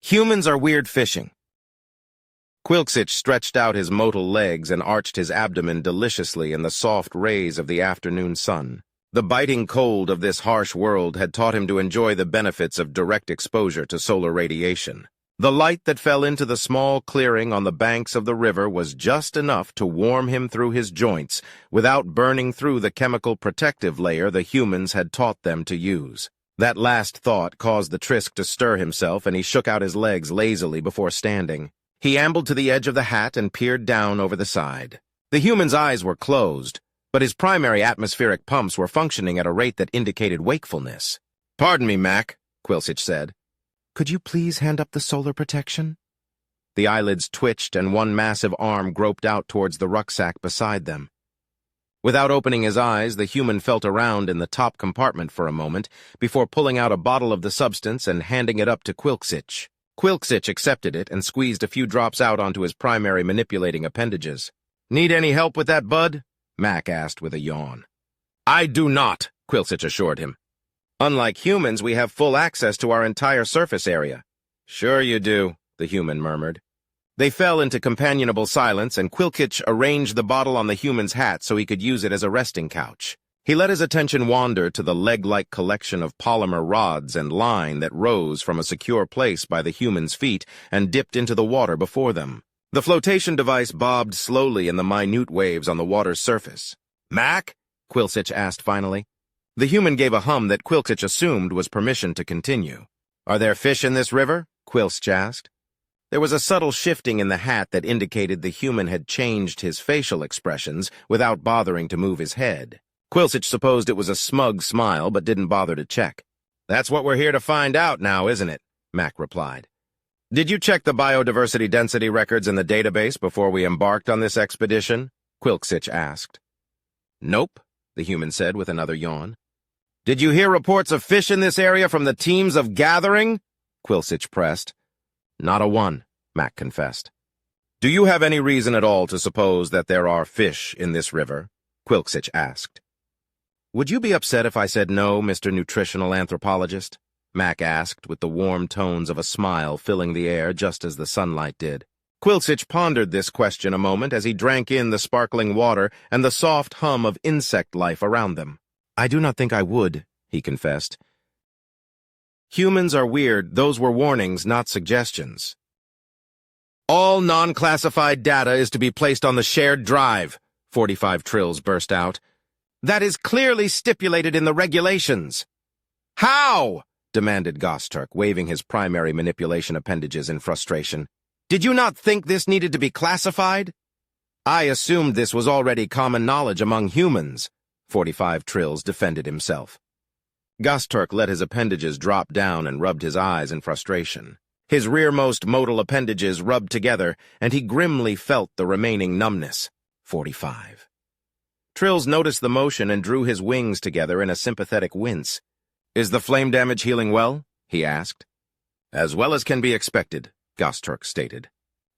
Humans are weird fishing. Quilksich stretched out his motile legs and arched his abdomen deliciously in the soft rays of the afternoon sun. The biting cold of this harsh world had taught him to enjoy the benefits of direct exposure to solar radiation. The light that fell into the small clearing on the banks of the river was just enough to warm him through his joints without burning through the chemical protective layer the humans had taught them to use. That last thought caused the Trisk to stir himself, and he shook out his legs lazily before standing. He ambled to the edge of the hat and peered down over the side. The human's eyes were closed, but his primary atmospheric pumps were functioning at a rate that indicated wakefulness. "Pardon me, Mac," Quilsich said. "Could you please hand up the solar protection?" The eyelids twitched and one massive arm groped out towards the rucksack beside them. Without opening his eyes, the human felt around in the top compartment for a moment before pulling out a bottle of the substance and handing it up to Quilksich. Quilksich accepted it and squeezed a few drops out onto his primary manipulating appendages. "Need any help with that, bud?" Mac asked with a yawn. "I do not," Quilksich assured him. "Unlike humans, we have full access to our entire surface area." "Sure you do," the human murmured. They fell into companionable silence, and Quilksich arranged the bottle on the human's hat so he could use it as a resting couch. He let his attention wander to the leg-like collection of polymer rods and line that rose from a secure place by the human's feet and dipped into the water before them. The flotation device bobbed slowly in the minute waves on the water's surface. "Mac?" Quilksich asked finally. The human gave a hum that Quilksich assumed was permission to continue. "Are there fish in this river?" Quilsich asked. There was a subtle shifting in the hat that indicated the human had changed his facial expressions without bothering to move his head. Quilsich supposed it was a smug smile, but didn't bother to check. "That's what we're here to find out now, isn't it?" Mac replied. "Did you check the biodiversity density records in the database before we embarked on this expedition?" Quilsich asked. "Nope," the human said with another yawn. "Did you hear reports of fish in this area from the teams of gathering?" Quilsich pressed. "Not a one," Mac confessed. "Do you have any reason at all to suppose that there are fish in this river?" Quilsich asked. "Would you be upset if I said no, Mr. Nutritional Anthropologist?" Mac asked, with the warm tones of a smile filling the air just as the sunlight did. Quilsich pondered this question a moment as he drank in the sparkling water and the soft hum of insect life around them. "I do not think I would," he confessed. "Humans are weird. Those were warnings, not suggestions." "All non-classified data is to be placed on the shared drive," 45 Trills burst out. "That is clearly stipulated in the regulations." "How?" demanded Gosturk, waving his primary manipulation appendages in frustration. "Did you not think this needed to be classified?" "I assumed this was already common knowledge among humans," 45 Trills defended himself. Gosturk let his appendages drop down and rubbed his eyes in frustration. His rearmost motile appendages rubbed together, and he grimly felt the remaining numbness. 45. Trills noticed the motion and drew his wings together in a sympathetic wince. "Is the flame damage healing well?" he asked. "As well as can be expected," Gosturk stated.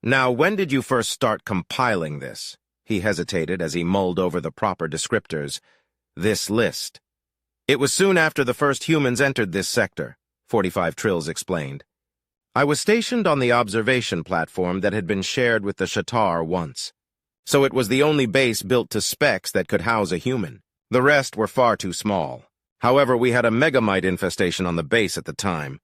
"Now, when did you first start compiling this?" He hesitated as he mulled over the proper descriptors. "This list." "It was soon after the first humans entered this sector," 45 Trills explained. "I was stationed on the observation platform that had been shared with the Shatar once. So it was the only base built to specs that could house a human. The rest were far too small. However, we had a megamite infestation on the base at the time."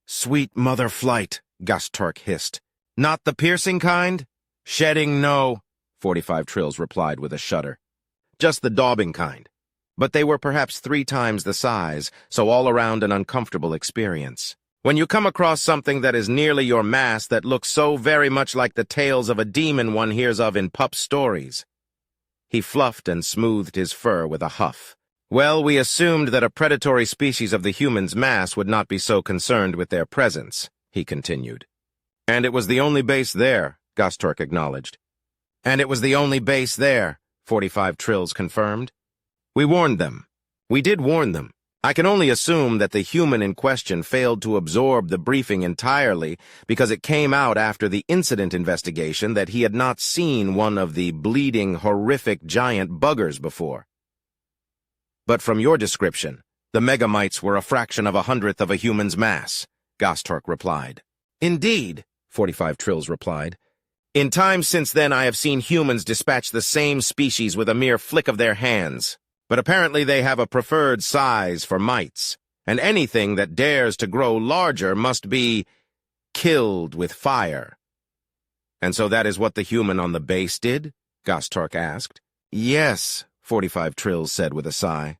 "Sweet mother flight," Gosturk hissed. "Not the piercing kind?" "Shedding, no," 45 Trills replied with a shudder. "Just the daubing kind. But they were perhaps 3 times the size, so all around an uncomfortable experience. When you come across something that is nearly your mass that looks so very much like the tales of a demon one hears of in pup stories." He fluffed and smoothed his fur with a huff. "Well, we assumed that a predatory species of the human's mass would not be so concerned with their presence," he continued. "And it was the only base there," Gosturk acknowledged. "And it was the only base there," 45 Trills confirmed. "We warned them. We did warn them. I can only assume that the human in question failed to absorb the briefing entirely because it came out after the incident investigation that he had not seen one of the bleeding, horrific giant buggers before. But from your description, the megamites were a fraction of 1/100th of a human's mass," Gosturk replied. Indeed, 45 Trills replied. In times since then I have seen humans dispatch the same species with a mere flick of their hands. But apparently they have a preferred size for mites, and anything that dares to grow larger must be killed with fire. And so that is what the human on the base did? Gostork asked. Yes, 45 Trills said with a sigh.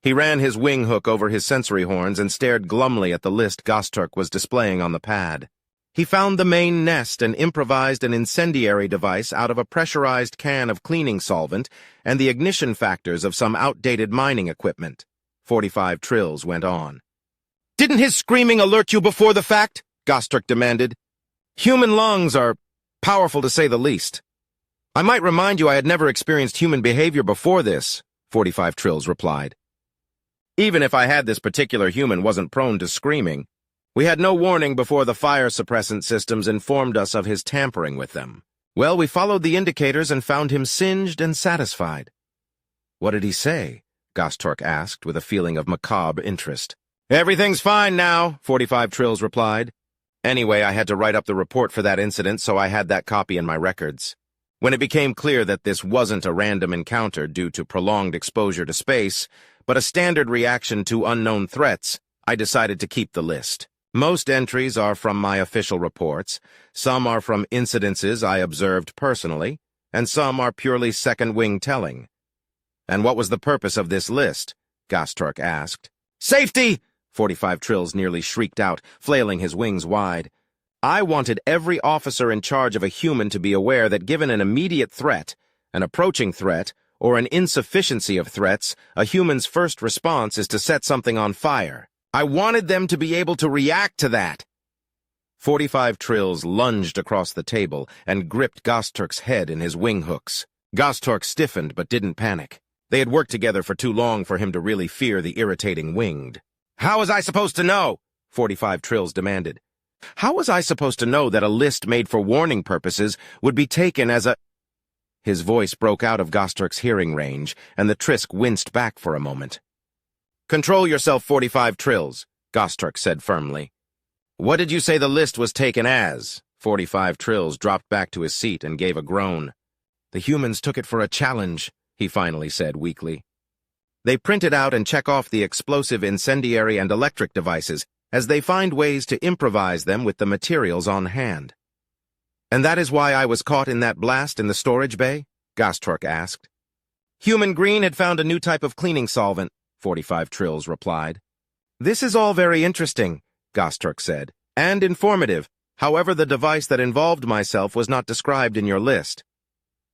He ran his wing hook over his sensory horns and stared glumly at the list Gostork was displaying on the pad. He found the main nest and improvised an incendiary device out of a pressurized can of cleaning solvent and the ignition factors of some outdated mining equipment. 45 Trills went on. Didn't his screaming alert you before the fact? Gostork demanded. Human lungs are powerful to say the least. I might remind you I had never experienced human behavior before this, 45 Trills replied. Even if I had, this particular human wasn't prone to screaming. We had no warning before the fire suppressant systems informed us of his tampering with them. Well, we followed the indicators and found him singed and satisfied. What did he say? Gostork asked with a feeling of macabre interest. Everything's fine now, 45 Trills replied. Anyway, I had to write up the report for that incident, so I had that copy in my records. When it became clear that this wasn't a random encounter due to prolonged exposure to space, but a standard reaction to unknown threats, I decided to keep the list. Most entries are from my official reports, some are from incidences I observed personally, and some are purely second-wing telling. And what was the purpose of this list? Gostork asked. Safety! 45 Trills nearly shrieked out, flailing his wings wide. I wanted every officer in charge of a human to be aware that given an immediate threat, an approaching threat, or an insufficiency of threats, a human's first response is to set something on fire. I wanted them to be able to react to that. 45 Trills lunged across the table and gripped Gostork's head in his wing hooks. Gostork stiffened but didn't panic. They had worked together for too long for him to really fear the irritating winged. How was I supposed to know? 45 Trills demanded. How was I supposed to know that a list made for warning purposes would be taken as a... His voice broke out of Gostork's hearing range, and the Trisk winced back for a moment. Control yourself, 45 Trills, Gostork said firmly. What did you say the list was taken as? 45 Trills dropped back to his seat and gave a groan. The humans took it for a challenge, he finally said weakly. They printed out and check off the explosive, incendiary, and electric devices as they find ways to improvise them with the materials on hand. And that is why I was caught in that blast in the storage bay? Gostork asked. Human Green had found a new type of cleaning solvent, 45 Trills replied. This is all very interesting, Gostork said, and informative. However, the device that involved myself was not described in your list.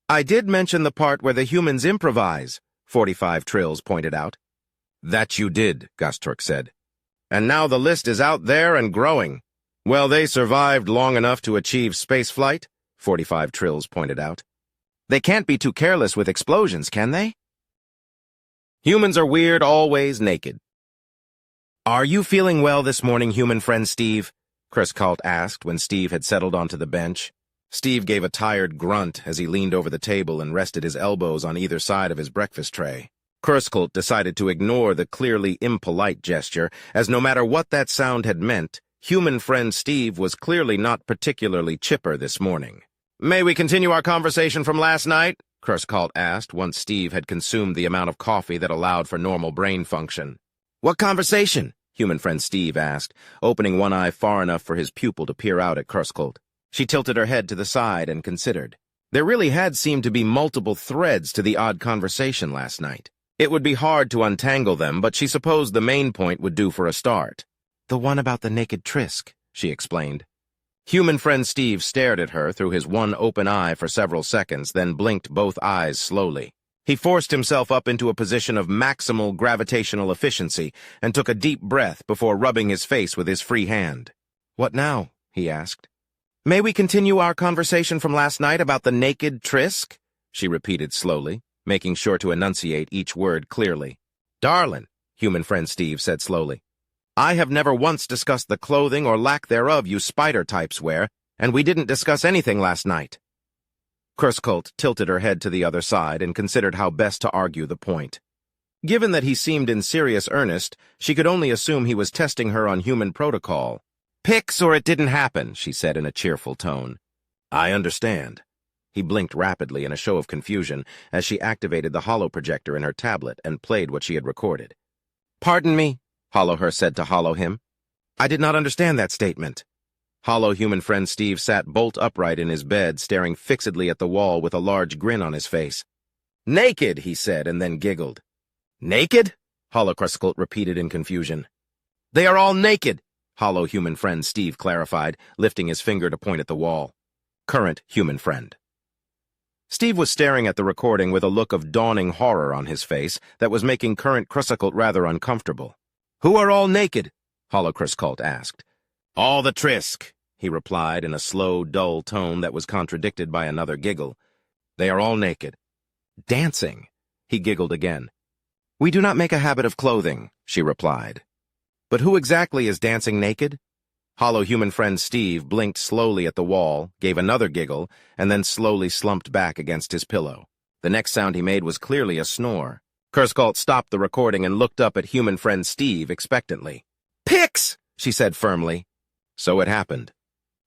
I did mention the part where the humans improvise, 45 Trills pointed out. That you did, Gostork said. And now the list is out there and growing. Well, they survived long enough to achieve spaceflight, 45 Trills pointed out. They can't be too careless with explosions, can they? Humans are weird, always naked. Are you feeling well this morning, human friend Steve? Criscalt asked when Steve had settled onto the bench. Steve gave a tired grunt as he leaned over the table and rested his elbows on either side of his breakfast tray. Criscalt decided to ignore the clearly impolite gesture, as no matter what that sound had meant, human friend Steve was clearly not particularly chipper this morning. May we continue our conversation from last night? Criscalt asked once Steve had consumed the amount of coffee that allowed for normal brain function. What conversation? Human friend Steve asked, opening one eye far enough for his pupil to peer out at Criscalt. She tilted her head to the side and considered. There really had seemed to be multiple threads to the odd conversation last night. It would be hard to untangle them, but she supposed the main point would do for a start. The one about the naked Trisk, she explained. Human friend Steve stared at her through his one open eye for several seconds, then blinked both eyes slowly. He forced himself up into a position of maximal gravitational efficiency and took a deep breath before rubbing his face with his free hand. What now? He asked. May we continue our conversation from last night about the naked Trisk? She repeated slowly, making sure to enunciate each word clearly. Darlin', human friend Steve said slowly, I have never once discussed the clothing or lack thereof you spider types wear, and we didn't discuss anything last night. Criscalt tilted her head to the other side and considered how best to argue the point. Given that he seemed in serious earnest, she could only assume he was testing her on human protocol. Pix or it didn't happen, she said in a cheerful tone. I understand. He blinked rapidly in a show of confusion as she activated the holo projector in her tablet and played what she had recorded. Pardon me, Hollow-Her said to Hollow him. I did not understand that statement. Hollow human friend Steve sat bolt upright in his bed, staring fixedly at the wall with a large grin on his face. Naked, he said, and then giggled. Naked? Hollow Cruscult repeated in confusion. They are all naked, Hollow human friend Steve clarified, lifting his finger to point at the wall. Current human friend. Steve was staring at the recording with a look of dawning horror on his face that was making Current Cruscult rather uncomfortable. Who are all naked? Hollow Cruscult asked. All the Trisk, he replied in a slow, dull tone that was contradicted by another giggle. They are all naked. Dancing, he giggled again. We do not make a habit of clothing, she replied. But who exactly is dancing naked? Hollow human friend Steve blinked slowly at the wall, gave another giggle, and then slowly slumped back against his pillow. The next sound he made was clearly a snore. Cruscult stopped the recording and looked up at human friend Steve expectantly. Pix, she said firmly. So it happened.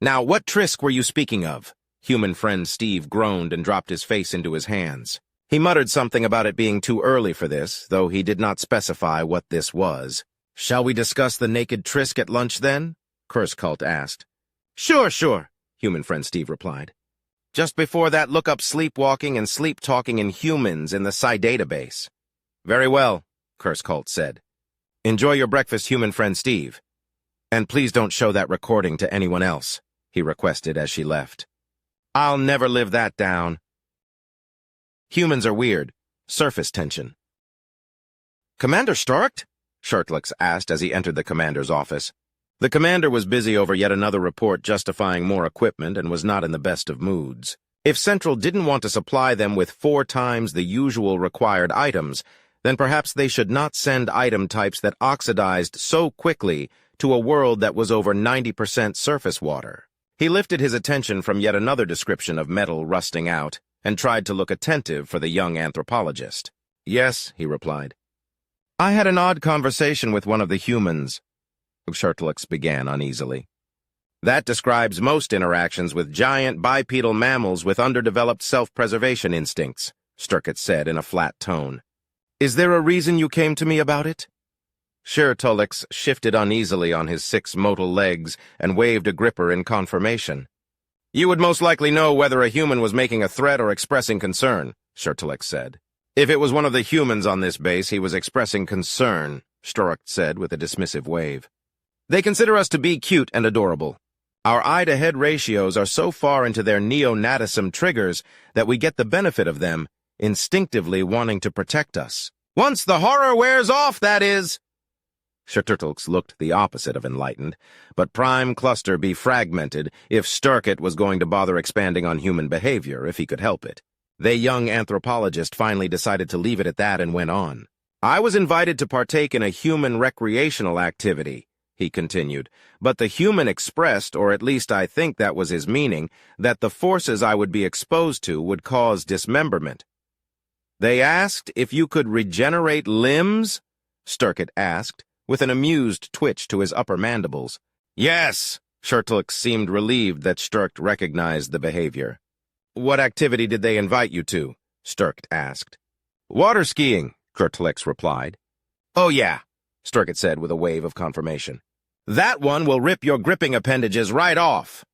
Now, what Trisk were you speaking of? Human friend Steve groaned and dropped his face into his hands. He muttered something about it being too early for this, though he did not specify what this was. Shall we discuss the naked Trisk at lunch then? Cruscult asked. Sure, human friend Steve replied. Just before that, look up sleepwalking and sleep-talking in humans in the Sci database. Very well, Cruscult said. Enjoy your breakfast, human friend Steve. And please don't show that recording to anyone else, he requested as she left. I'll never live that down. Humans are weird. Surface tension. Commander Stark? Shurtlix asked as he entered the commander's office. The commander was busy over yet another report justifying more equipment and was not in the best of moods. If Central didn't want to supply them with 4 times the usual required items, then perhaps they should not send item types that oxidized so quickly to a world that was over 90% surface water. He lifted his attention from yet another description of metal rusting out and tried to look attentive for the young anthropologist. Yes, he replied. I had an odd conversation with one of the humans, Shurtlix began uneasily. That describes most interactions with giant bipedal mammals with underdeveloped self-preservation instincts, Sturkett said in a flat tone. Is there a reason you came to me about it? Shurtlix shifted uneasily on his 6 motile legs and waved a gripper in confirmation. You would most likely know whether a human was making a threat or expressing concern, Shurtlix said. If it was one of the humans on this base, he was expressing concern, Sturk said with a dismissive wave. They consider us to be cute and adorable. Our eye-to-head ratios are so far into their neonatism triggers that we get the benefit of them, instinctively wanting to protect us. Once the horror wears off, that is. Shurtlix looked the opposite of enlightened, but Prime Cluster be fragmented if Sturkett was going to bother expanding on human behavior if he could help it. The young anthropologist finally decided to leave it at that and went on. I was invited to partake in a human recreational activity, he continued, but the human expressed, or at least I think that was his meaning, that the forces I would be exposed to would cause dismemberment. They asked if you could regenerate limbs? Sturkett asked, with an amused twitch to his upper mandibles. Yes, Shurtlix seemed relieved that Sturk recognized the behavior. What activity did they invite you to? Sturk asked. Water skiing, Shurtlix replied. Oh yeah, Sturkett said with a wave of confirmation. That one will rip your gripping appendages right off.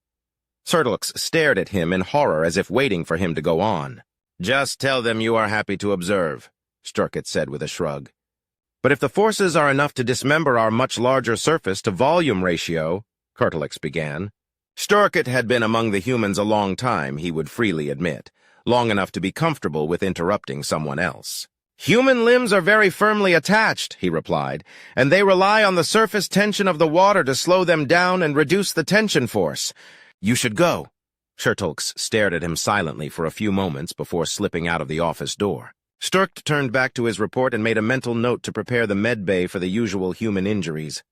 Shurtlix stared at him in horror as if waiting for him to go on. Just tell them you are happy to observe, Sturkett said with a shrug. But if the forces are enough to dismember our much larger surface-to-volume ratio, Shurtlix began. Sturkett had been among the humans a long time, he would freely admit, long enough to be comfortable with interrupting someone else. Human limbs are very firmly attached, he replied, and they rely on the surface tension of the water to slow them down and reduce the tension force. You should go. Shurtlix stared at him silently for a few moments before slipping out of the office door. Sturk turned back to his report and made a mental note to prepare the med bay for the usual human injuries.